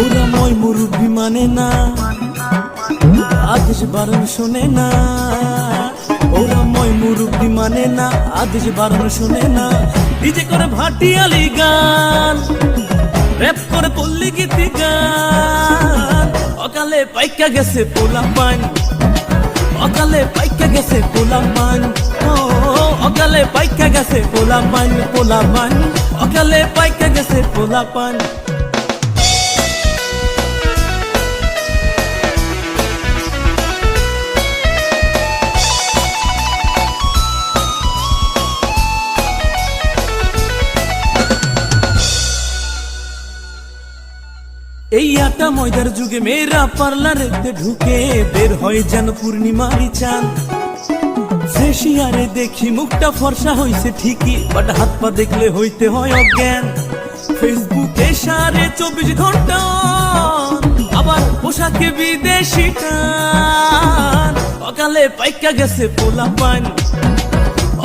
ওরা মই মুরব্বি মানে না, আদেশ বারণ শোনে না। ওরা মই মুরব্বি মানে না, আদেশ বারণ শোনে না। ডিজে করে ভাটিয়ালি গান, র‍্যাপ করে পল্লী গীতি গান। অকালে পাইকা গেছে পোলা পান, অকালে পাইকা গেছে পোলা পান। ও অকালে পাইকা গেছে পোলা পান, পোলা পান। অকালে পাইকা গেছে পোলা পান। এই আটা ময়দার যুগে মেয়েরা পার্লারেতে ঢুকে বের হয় যেন পূর্ণিমারি চাঁদ। ফেসিয়ারে দেখি মুখটা ফর্সা হইছে ঠিকই, বাট হাত পা দেখলে হইতে হয় অজ্ঞান। ফেসবুকে 24 ঘন্টা, আবার পোশাকে বিদেশি টান। অকালে পাইকা গেছে পোলা পান,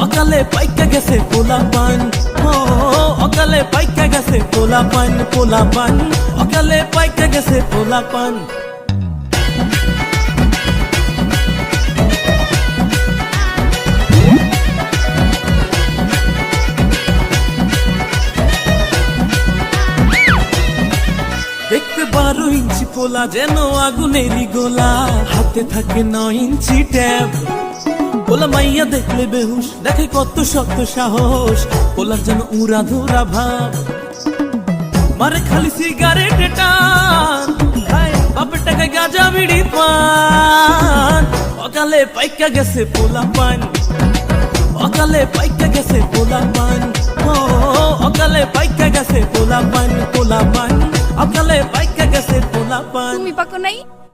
অকালে পাইকা গেছে পোলা পান। ও অকালে পাইকা গেছে পোলা পান, পোলা পান। অকালে পাইকা গেছে পোলা পান। দেখতে 12 ইঞ্চি পোলা যেন আগুনেরই গোলা, হাতে থাকে 9 ইঞ্চি ট্যাব। পোলা মাইয়া দেখলে বেহুশ, দেখে কত শক্ত সাহস। পোলার যেন উড়া ধরা ভাব, মারে খালি সিগারেট টান, খায় বাপের টাকায় গাঁজা বিড়ি পান। অকালে পাইকা গেছে পোলা পান, অকালে পাইকা গেছে পোলা পান। ও অকালে পাইকা গেছে পোলা পান, পোলা পান। অকালে পাইকা গেছে পোলা পান। তুমি পাকো নাই?